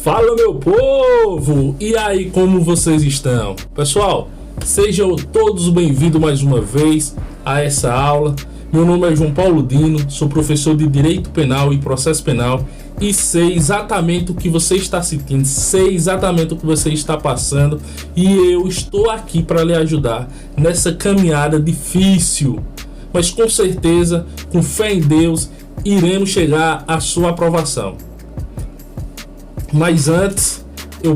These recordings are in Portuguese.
Fala, meu povo! E aí, como vocês estão? Pessoal, sejam todos bem-vindos mais uma vez a essa aula. Meu nome é João Paulo Dino, sou professor de Direito Penal e Processo Penal e sei exatamente o que você está sentindo, sei exatamente o que você está passando e eu estou aqui para lhe ajudar nessa caminhada difícil, mas com certeza, com fé em Deus, iremos chegar à sua aprovação. Mas antes, eu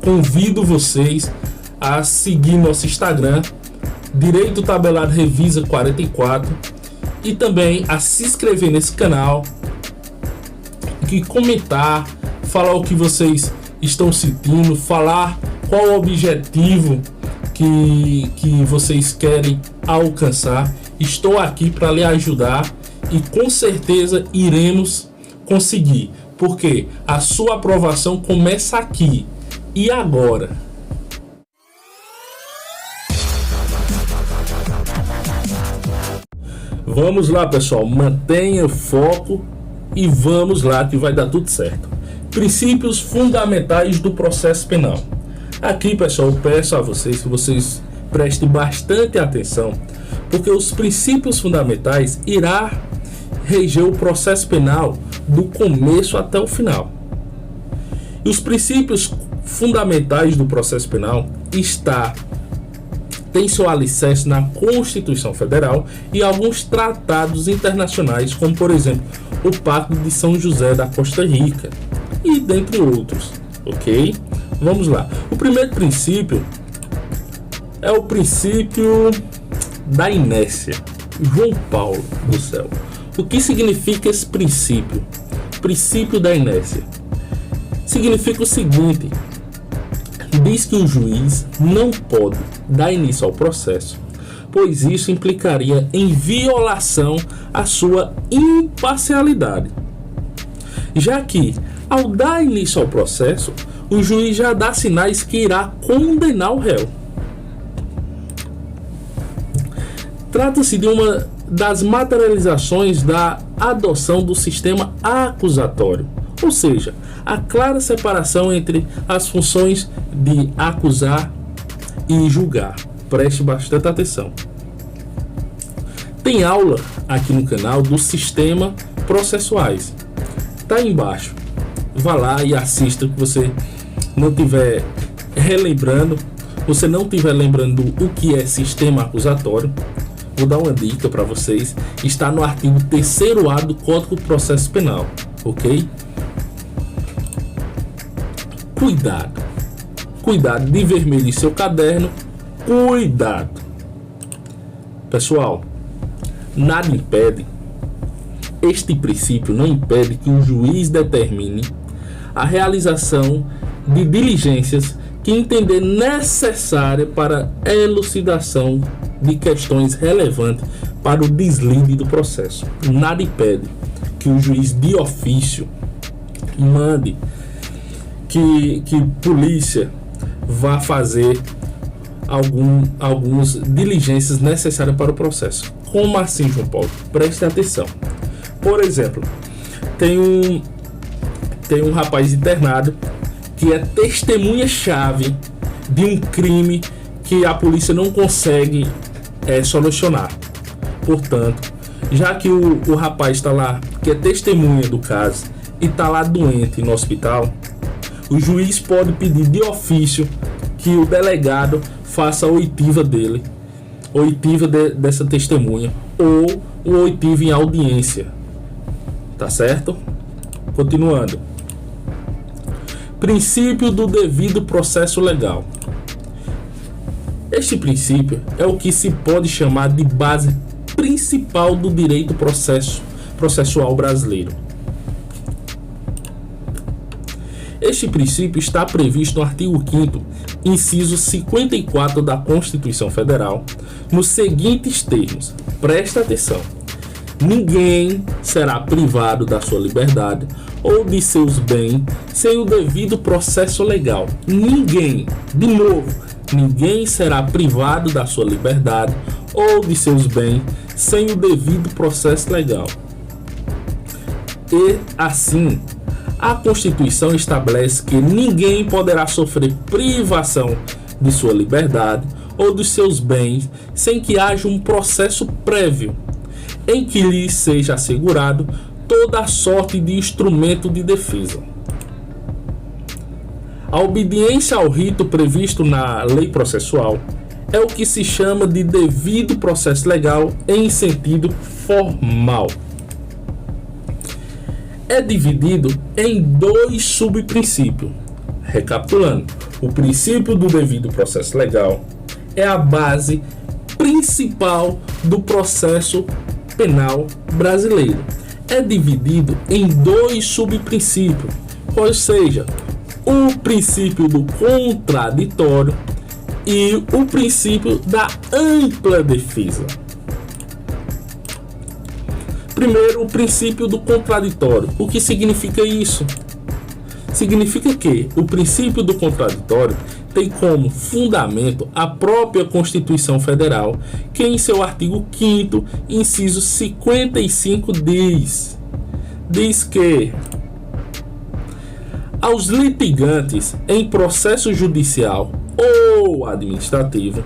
convido vocês a seguir nosso Instagram, Direito Tabelado Revisa 44, e também a se inscrever nesse canal, e comentar, falar o que vocês estão sentindo, falar qual o objetivo que vocês querem alcançar. Estou aqui para lhe ajudar e com certeza iremos conseguir. Porque a sua aprovação começa aqui e agora. Vamos lá, pessoal, mantenha o foco e vamos lá que vai dar tudo certo. Princípios fundamentais do processo penal. Aqui, pessoal, eu peço a vocês que vocês prestem bastante atenção, porque os princípios fundamentais irá reger o processo penal do começo até o final. E os princípios fundamentais do processo penal tem seu alicerce na Constituição Federal e alguns tratados internacionais, como por exemplo o Pacto de São José da Costa Rica e dentre outros, ok? Vamos lá. O primeiro princípio é o princípio da inércia. João Paulo do céu, o que significa esse princípio? Princípio da inércia significa o seguinte: diz que o juiz não pode dar início ao processo, pois isso implicaria em violação à sua imparcialidade, já que, ao dar início ao processo, o juiz já dá sinais que irá condenar o réu. Trata-se de uma das materializações da adoção do sistema acusatório, ou seja, a clara separação entre as funções de acusar e julgar. Preste bastante atenção. Tem aula aqui no canal dos sistemas processuais. Tá aí embaixo. Vá lá e assista, que você não tiver relembrando, você não tiver lembrando o que é sistema acusatório. Vou dar uma dica para vocês. Está no artigo 3º-A do Código de Processo Penal, ok? Cuidado de vermelho em seu caderno. Cuidado. Pessoal, nada impede, este princípio não impede que o juiz determine a realização de diligências que entender necessária para a elucidação de questões relevantes para o deslinde do processo. Nada impede que o juiz de ofício mande que polícia vá fazer algumas diligências necessárias para o processo. Como assim, João Paulo? Preste atenção. Por exemplo, tem um rapaz internado que é testemunha-chave de um crime que a polícia não consegue solucionar. Portanto, já que o rapaz está lá, que é testemunha do caso, e está lá doente no hospital, o juiz pode pedir de ofício que o delegado faça a oitiva dele, oitiva dessa testemunha, ou uma oitiva em audiência. Tá certo? Continuando. Princípio do devido processo legal. Este princípio é o que se pode chamar de base principal do direito processual brasileiro. Este princípio está previsto no artigo 5º, inciso 54 da Constituição Federal, nos seguintes termos. Presta atenção. Ninguém será privado da sua liberdade ou de seus bens sem o devido processo legal. Ninguém, de novo, ninguém será privado da sua liberdade ou de seus bens sem o devido processo legal. E assim, A Constituição estabelece que ninguém poderá sofrer privação de sua liberdade ou dos seus bens sem que haja um processo prévio em que lhe seja assegurado toda a sorte de instrumento de defesa. A obediência ao rito previsto na lei processual é o que se chama de devido processo legal em sentido formal. É dividido em 2 subprincípios. Recapitulando, o princípio do devido processo legal é a base principal do processo penal brasileiro. É dividido em 2 subprincípios, ou seja, o princípio do contraditório e o princípio da ampla defesa. Primeiro, o princípio do contraditório. O que significa isso? Significa que o princípio do contraditório tem como fundamento a própria Constituição Federal, que em seu artigo 5º, inciso 55, diz que aos litigantes em processo judicial ou administrativo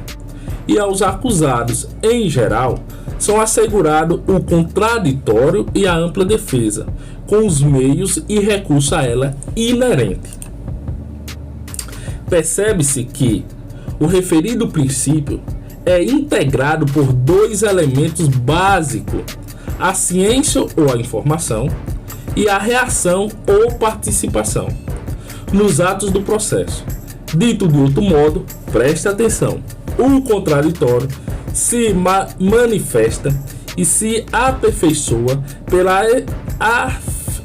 e aos acusados em geral são assegurados o contraditório e a ampla defesa, com os meios e recursos a ela inerente. Percebe-se que o referido princípio é integrado por 2 elementos básicos: a ciência ou a informação e a reação ou participação nos atos do processo. Dito de outro modo, preste atenção, o contraditório se manifesta e se aperfeiçoa pela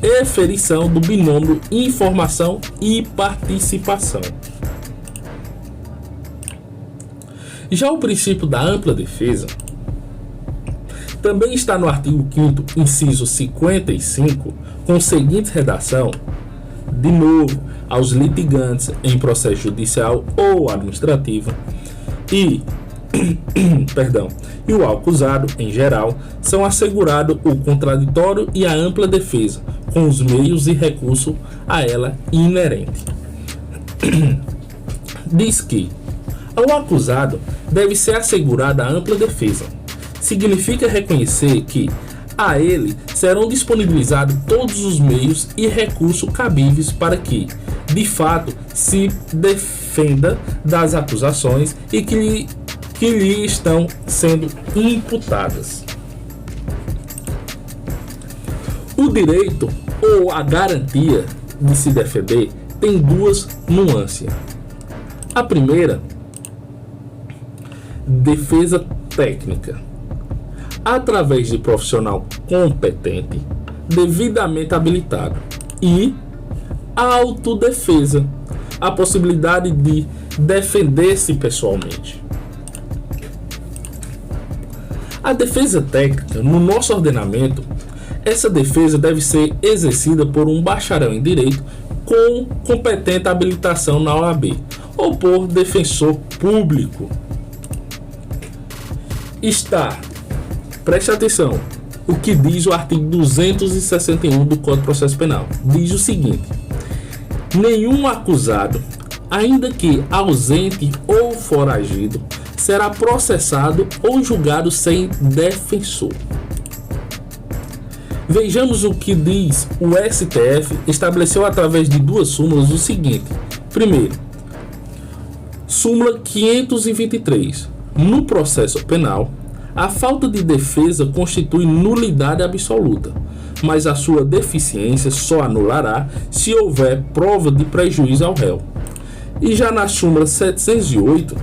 eferição do binômio informação e participação. Já o princípio da ampla defesa também está no artigo 5º, inciso 55, com a seguinte redação: de novo, aos litigantes em processo judicial ou administrativo e o acusado, em geral, são assegurados o contraditório e a ampla defesa, com os meios e recursos a ela inerente. Diz que ao acusado deve ser assegurada a ampla defesa. Significa reconhecer que a ele serão disponibilizados todos os meios e recursos cabíveis para que, de fato, se defenda das acusações e que lhe estão sendo imputadas. O direito ou a garantia de se defender tem 2 nuances. A primeira, defesa técnica, através de profissional competente, devidamente habilitado, e autodefesa, a possibilidade de defender-se pessoalmente. A defesa técnica, no nosso ordenamento, essa defesa deve ser exercida por um bacharel em direito com competente habilitação na OAB ou por defensor público. Preste atenção, o que diz o artigo 261 do Código de Processo Penal. Diz o seguinte: nenhum acusado, ainda que ausente ou foragido, será processado ou julgado sem defensor. Vejamos o que diz o STF, estabeleceu através de 2 súmulas o seguinte. Primeiro, súmula 523. No processo penal, a falta de defesa constitui nulidade absoluta, mas a sua deficiência só anulará se houver prova de prejuízo ao réu. E já na súmula 708,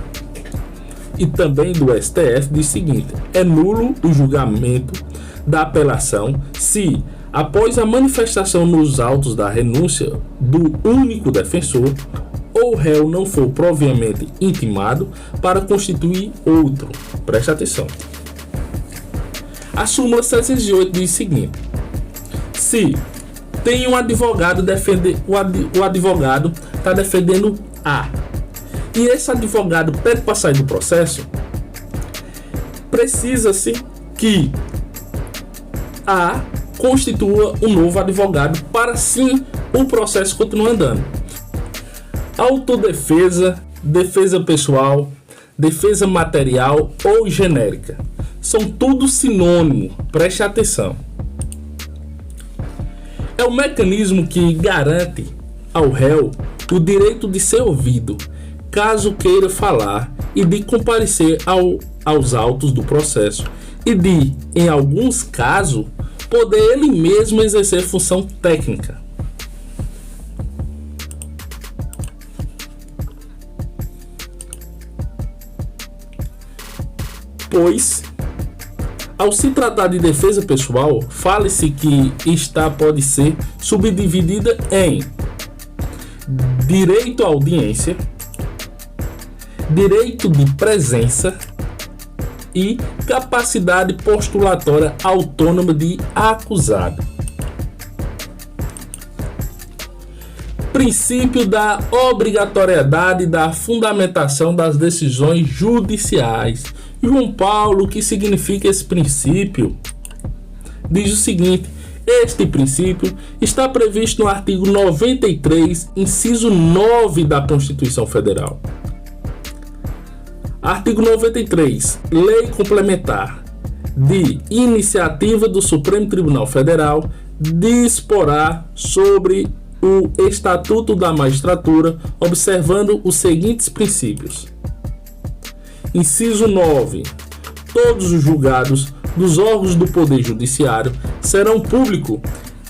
e também do STF, diz o seguinte: é nulo o julgamento da apelação se, após a manifestação nos autos da renúncia do único defensor, ou o réu não for propriamente intimado para constituir outro. Preste atenção. A súmula 708 diz o seguinte: se tem um advogado o advogado está defendendo A, e esse advogado pede para sair do processo, precisa-se que A constitua um novo advogado para sim o processo continuar andando. Autodefesa, defesa pessoal, defesa material ou genérica são tudo sinônimo, preste atenção. É o mecanismo que garante ao réu o direito de ser ouvido, caso queira falar, e de comparecer aos autos do processo, e de, em alguns casos, poder ele mesmo exercer função técnica. Pois, ao se tratar de defesa pessoal, fale-se que pode ser subdividida em direito à audiência, direito de presença e capacidade postulatória autônoma de acusado. Princípio da obrigatoriedade da fundamentação das decisões judiciais. João Paulo, o que significa esse princípio? Diz o seguinte: este princípio está previsto no artigo 93, inciso 9 da Constituição Federal. Artigo 93. Lei complementar de iniciativa do Supremo Tribunal Federal disporá sobre o Estatuto da Magistratura, observando os seguintes princípios. Inciso 9. Todos os julgados dos órgãos do Poder Judiciário serão públicos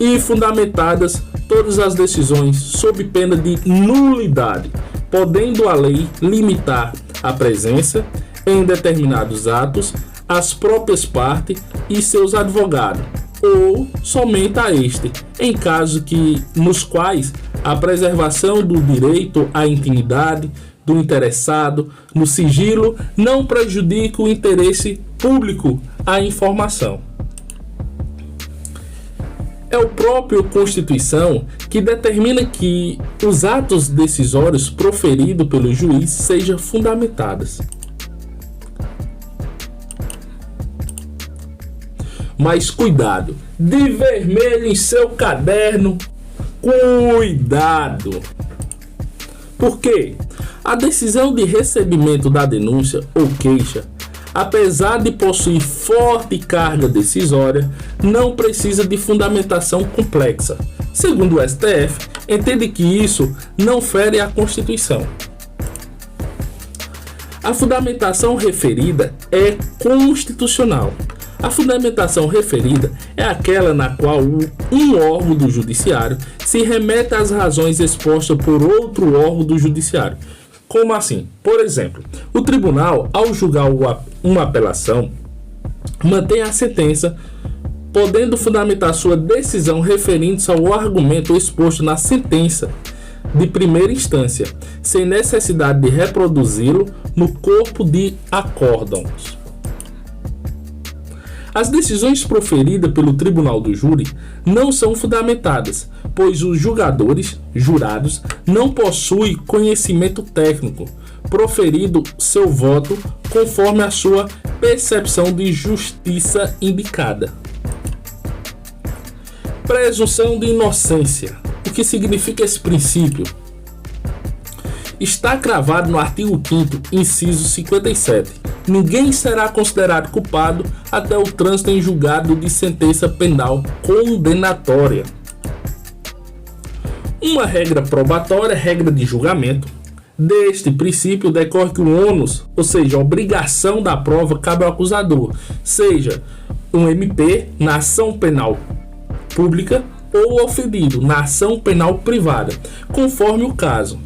e fundamentadas todas as decisões sob pena de nulidade, podendo a lei limitar a presença em determinados atos às próprias partes e seus advogados, ou somente a este, em casos nos quais a preservação do direito à intimidade do interessado no sigilo não prejudica o interesse público à informação. É o próprio Constituição que determina que os atos decisórios proferidos pelo juiz sejam fundamentados. Mas cuidado, de vermelho em seu caderno, cuidado! Por quê? A decisão de recebimento da denúncia ou queixa, apesar de possuir forte carga decisória, não precisa de fundamentação complexa. Segundo o STF, entende que isso não fere a Constituição. A fundamentação referida é constitucional. A fundamentação referida é aquela na qual um órgão do judiciário se remete às razões expostas por outro órgão do judiciário. Como assim? Por exemplo, o tribunal, ao julgar uma apelação, mantém a sentença, podendo fundamentar sua decisão referindo-se ao argumento exposto na sentença de primeira instância, sem necessidade de reproduzi-lo no corpo de acórdãos. As decisões proferidas pelo tribunal do júri não são fundamentadas, pois os jurados, não possuem conhecimento técnico, proferido seu voto conforme a sua percepção de justiça indicada. Presunção de inocência. O que significa esse princípio? Está cravado no artigo 5º, inciso 57. Ninguém será considerado culpado até o trânsito em julgado de sentença penal condenatória. Uma regra probatória, regra de julgamento. Deste princípio decorre que o ônus, ou seja, a obrigação da prova, cabe ao acusador, seja um MP na ação penal pública ou o ofendido na ação penal privada, conforme o caso.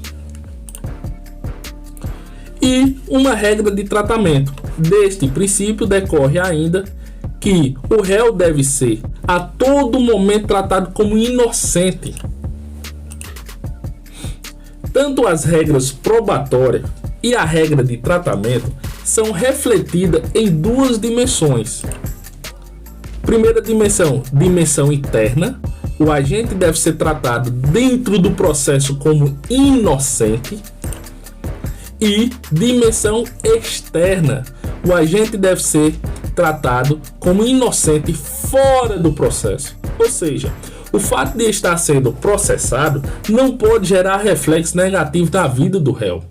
E uma regra de tratamento. Deste princípio decorre ainda que o réu deve ser a todo momento tratado como inocente. Tanto as regras probatórias e a regra de tratamento são refletidas em duas dimensões. Primeira dimensão, dimensão interna. O agente deve ser tratado dentro do processo como inocente. E dimensão externa. O agente deve ser tratado como inocente fora do processo. Ou seja, o fato de estar sendo processado não pode gerar reflexo negativo na vida do réu.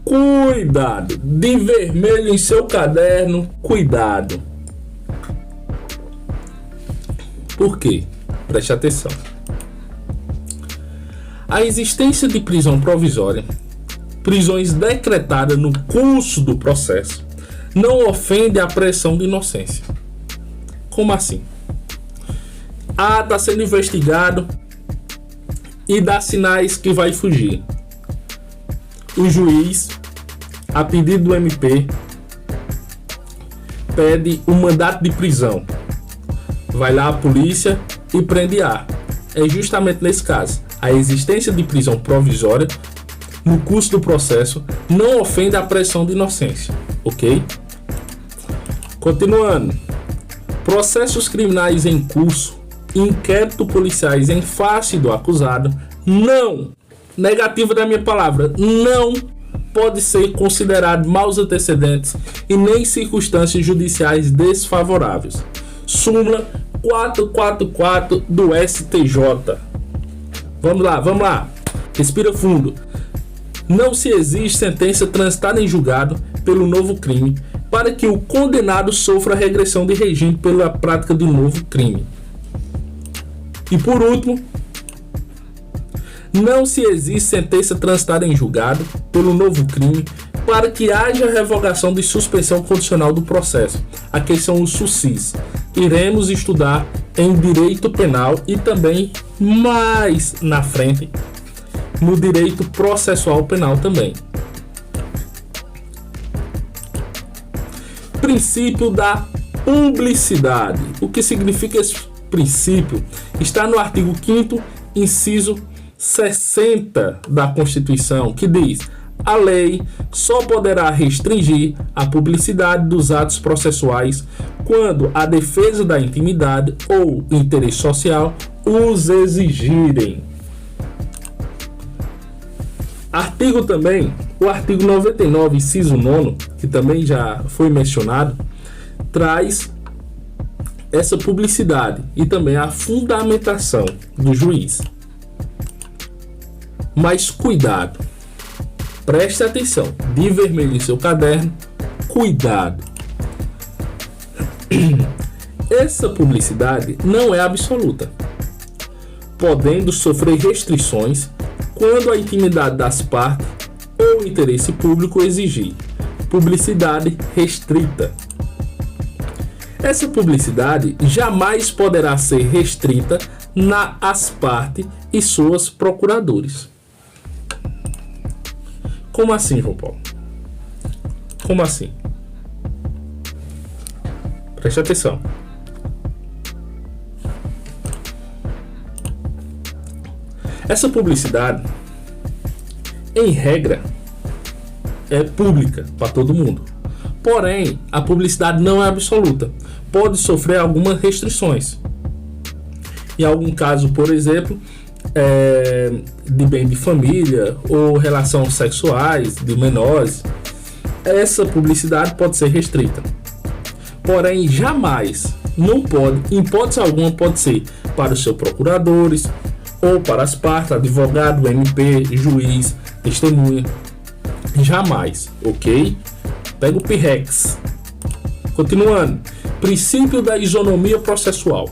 Cuidado! De vermelho em seu caderno, cuidado! Por quê? Preste atenção. A existência de prisão provisória, prisões decretadas no curso do processo, não ofende a presunção de inocência. Como assim? Está sendo investigado e dá sinais que vai fugir. O juiz, a pedido do MP, pede um mandato de prisão. Vai lá a polícia e prende A. É justamente nesse caso. A existência de prisão provisória no curso do processo não ofende a presunção de inocência. Ok? Continuando. Processos criminais em curso, inquérito policiais em face do acusado, não, negativa da minha palavra, não pode ser considerado maus antecedentes e nem circunstâncias judiciais desfavoráveis. Súmula 444 do STJ. Vamos lá. Respira fundo. Não se exige sentença transitada em julgado pelo novo crime para que o condenado sofra regressão de regime pela prática de novo crime. E por último, não se exige sentença transitada em julgado pelo novo crime para que haja revogação de suspensão condicional do processo. Aqui são os SUSIs. Iremos estudar em direito penal e também mais na frente no direito processual penal também. Princípio da publicidade. O que significa esse princípio? Está no artigo 5º, inciso 60 da Constituição, que diz: a lei só poderá restringir a publicidade dos atos processuais quando a defesa da intimidade ou interesse social os exigirem. Artigo também, o artigo 99, inciso 9, que também já foi mencionado, traz essa publicidade e também a fundamentação do juiz. Mas cuidado, preste atenção, de vermelho em seu caderno, cuidado. Essa publicidade não é absoluta, podendo sofrer restrições quando a intimidade das partes ou o interesse público exigir. Publicidade restrita. Essa publicidade jamais poderá ser restrita às partes e suas procuradores. Como assim, João Paulo? Como assim? Preste atenção. Essa publicidade, em regra, é pública para todo mundo. Porém, a publicidade não é absoluta. Pode sofrer algumas restrições. Em algum caso, por exemplo, de bem de família ou relações sexuais de menores, essa publicidade pode ser restrita. Porém, jamais, não pode, em hipótese alguma, pode ser para os seus procuradores ou para as partes, advogado, MP, juiz, testemunha. Jamais, ok? Pega o PIREX. Continuando. Princípio da isonomia processual.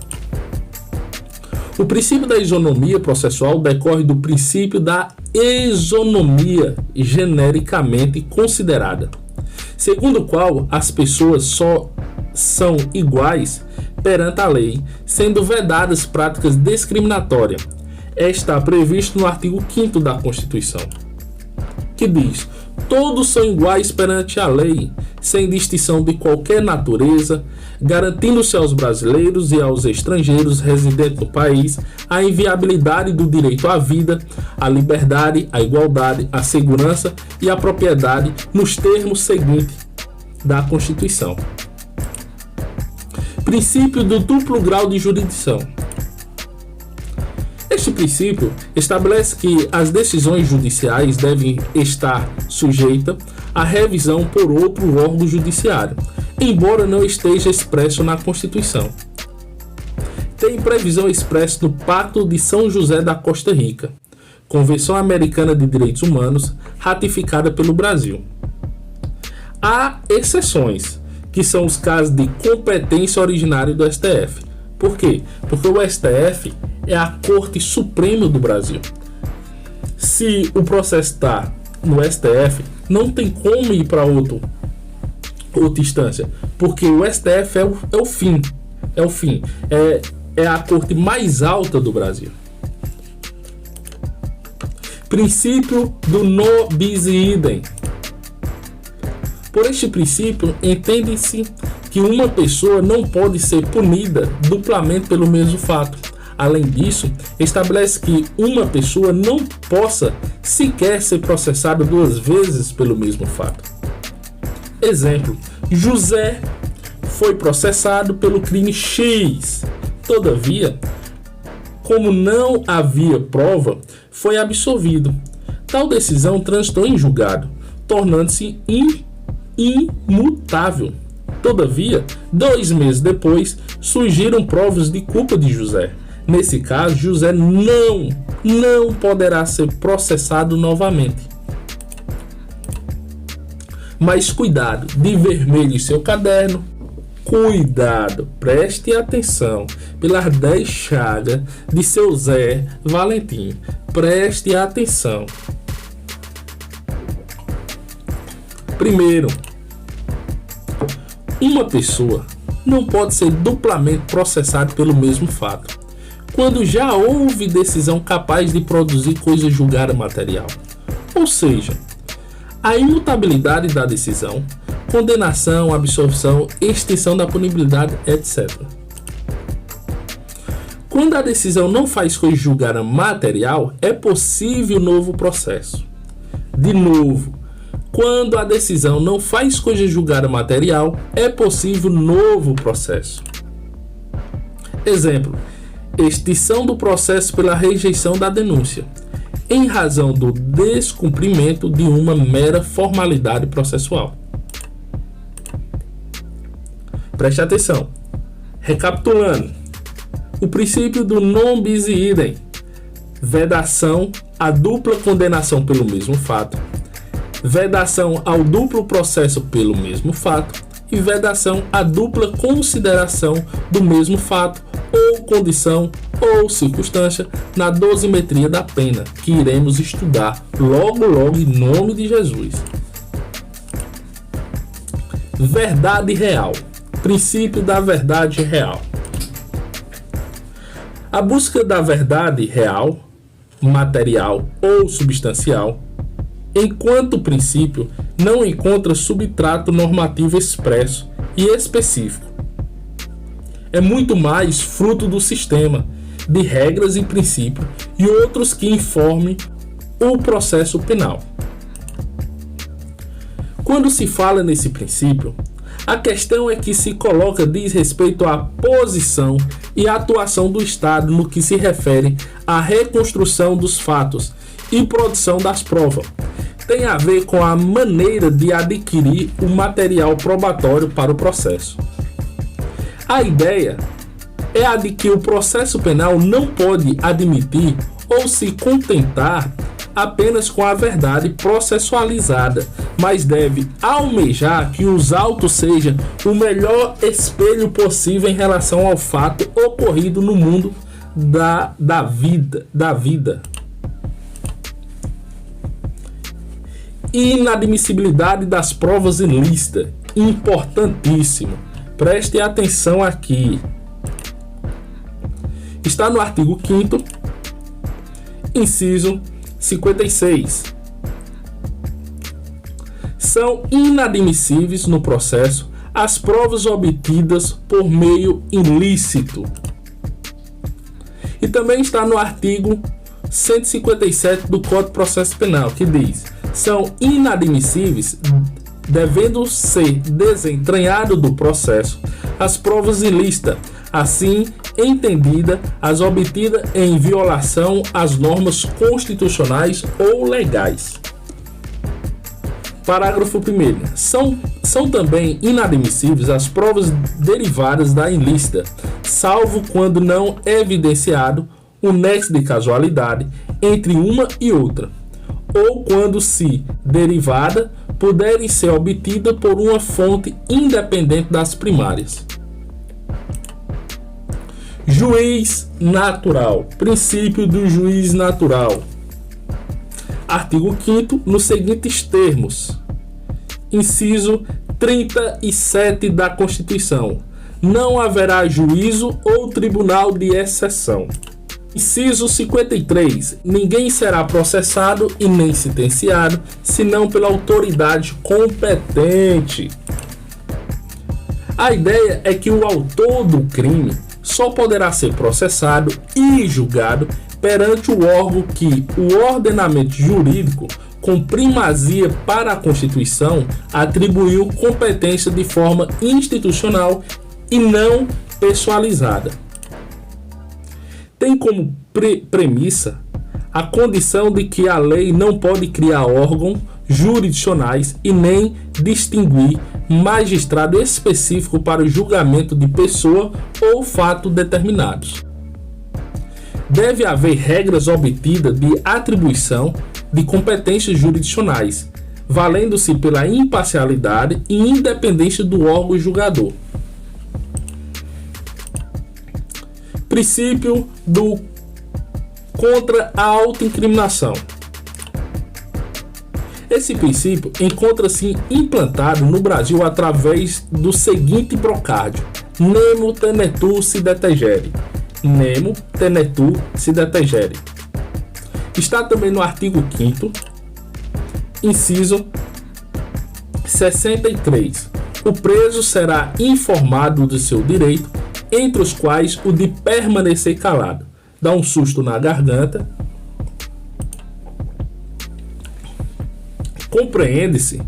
O princípio da isonomia processual decorre do princípio da isonomia genericamente considerada, segundo o qual as pessoas só são iguais perante a lei, sendo vedadas práticas discriminatórias. Está previsto no artigo 5º da Constituição, que diz: todos são iguais perante a lei, sem distinção de qualquer natureza, garantindo-se aos brasileiros e aos estrangeiros residentes no país a inviolabilidade do direito à vida, à liberdade, à igualdade, à segurança e à propriedade nos termos seguintes da Constituição. Princípio do duplo grau de jurisdição. Este princípio estabelece que as decisões judiciais devem estar sujeitas à revisão por outro órgão judiciário, embora não esteja expresso na Constituição. tem previsão expressa no Pacto de São José da Costa Rica, Convenção Americana de Direitos Humanos, ratificada pelo Brasil. Há exceções, que são os casos de competência originária do STF. Por quê? Porque o STF é a Corte Suprema do Brasil. Se o processo está no STF, não tem como ir para outra instância, porque o STF é o fim. É a corte mais alta do Brasil. Princípio do non bis idem. Por este princípio, entende-se que uma pessoa não pode ser punida duplamente pelo mesmo fato. Além disso, estabelece que uma pessoa não possa sequer ser processada duas vezes pelo mesmo fato. Exemplo: José foi processado pelo crime X. Todavia, como não havia prova, foi absolvido. Tal decisão transitou em julgado, tornando-se imutável. Todavia, 2 meses depois, surgiram provas de culpa de José. Nesse caso, José não poderá ser processado novamente. Mas cuidado, de vermelho em seu caderno. Cuidado, preste atenção pelas 10 chagas de seu Zé Valentim. Preste atenção. Primeiro, uma pessoa não pode ser duplamente processada pelo mesmo fato, quando já houve decisão capaz de produzir coisa julgada material. Ou seja, a imutabilidade da decisão, condenação, absolvição, extinção da punibilidade, etc. Quando a decisão não faz coisa julgada material, é possível novo processo. De novo, quando a decisão não faz coisa julgada material, é possível novo processo. Exemplo: extinção do processo pela rejeição da denúncia, em razão do descumprimento de uma mera formalidade processual. Preste atenção. Recapitulando: o princípio do non bis idem, vedação à dupla condenação pelo mesmo fato, vedação ao duplo processo pelo mesmo fato e vedação à dupla consideração do mesmo fato ou condição ou circunstância na dosimetria da pena, que iremos estudar logo em nome de Jesus. Verdade real. Princípio da verdade real. A busca da verdade real, material ou substancial, enquanto princípio, não encontra substrato normativo expresso e específico. É muito mais fruto do sistema de regras e princípios e outros que informem o processo penal. Quando se fala nesse princípio, a questão é que se coloca diz respeito à posição e atuação do Estado no que se refere à reconstrução dos fatos e produção das provas. Tem a ver com a maneira de adquirir o material probatório para o processo. A ideia é a de que o processo penal não pode admitir ou se contentar apenas com a verdade processualizada, mas deve almejar que os autos sejam o melhor espelho possível em relação ao fato ocorrido no mundo da vida. Inadmissibilidade das provas ilícitas, importantíssimo. Preste atenção aqui. Está no artigo 5º, inciso 56. São inadmissíveis no processo as provas obtidas por meio ilícito. E também está no artigo 157 do Código de Processo Penal, que diz: são inadmissíveis, devendo ser desentranhado do processo, as provas ilícitas, assim entendida as obtidas em violação às normas constitucionais ou legais. Parágrafo 1º. São também inadmissíveis as provas derivadas da ilícita, salvo quando não é evidenciado o nexo de casualidade entre uma e outra, ou quando, se derivada, puderem ser obtida por uma fonte independente das primárias. Juiz natural. Princípio do juiz natural. Artigo 5º, nos seguintes termos. Inciso 37 da Constituição. Não haverá juízo ou tribunal de exceção. Inciso 53. Ninguém será processado e nem sentenciado, senão pela autoridade competente. A ideia é que o autor do crime só poderá ser processado e julgado perante o órgão que o ordenamento jurídico, com primazia para a Constituição, atribuiu competência de forma institucional e não pessoalizada. Tem como premissa a condição de que a lei não pode criar órgãos jurisdicionais e nem distinguir magistrado específico para o julgamento de pessoa ou fato determinados. Deve haver regras obtidas de atribuição de competências jurisdicionais, valendo-se pela imparcialidade e independência do órgão julgador. Princípio do contra a autoincriminação. Esse princípio encontra-se implantado no Brasil através do seguinte procádio: nemo tenetur sine tegere. Nemo tenetur sine tegere. Está também no artigo 5º, inciso 63. O preso será informado do seu direito, entre os quais o de permanecer calado. Dá um susto na garganta. Compreende-se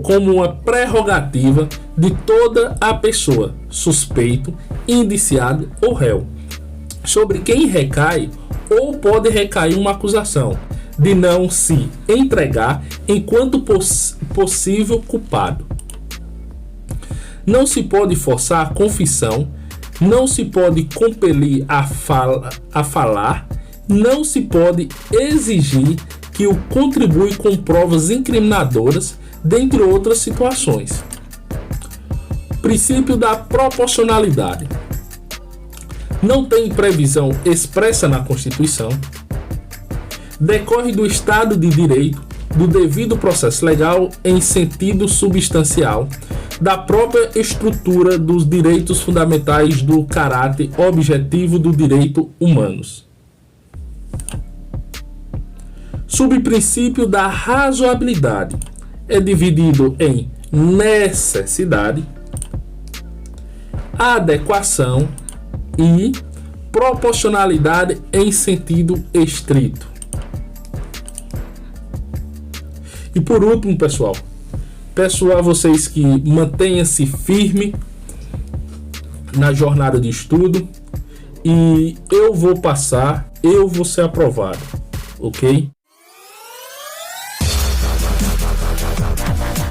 como uma prerrogativa de toda a pessoa, suspeito, indiciado ou réu, sobre quem recai ou pode recair uma acusação, de não se entregar enquanto possível culpado. Não se pode forçar a confissão, não se pode compelir a falar, não se pode exigir que o contribui com provas incriminadoras, dentre outras situações. Princípio da proporcionalidade. Não tem previsão expressa na Constituição. Decorre do Estado de Direito, do devido processo legal em sentido substancial, da própria estrutura dos direitos fundamentais do caráter objetivo do direito humanos. Subprincípio da razoabilidade. É dividido em necessidade, adequação e proporcionalidade em sentido estrito. E por último, pessoal, peço a vocês que mantenham-se firme na jornada de estudo e eu vou passar, eu vou ser aprovado, ok?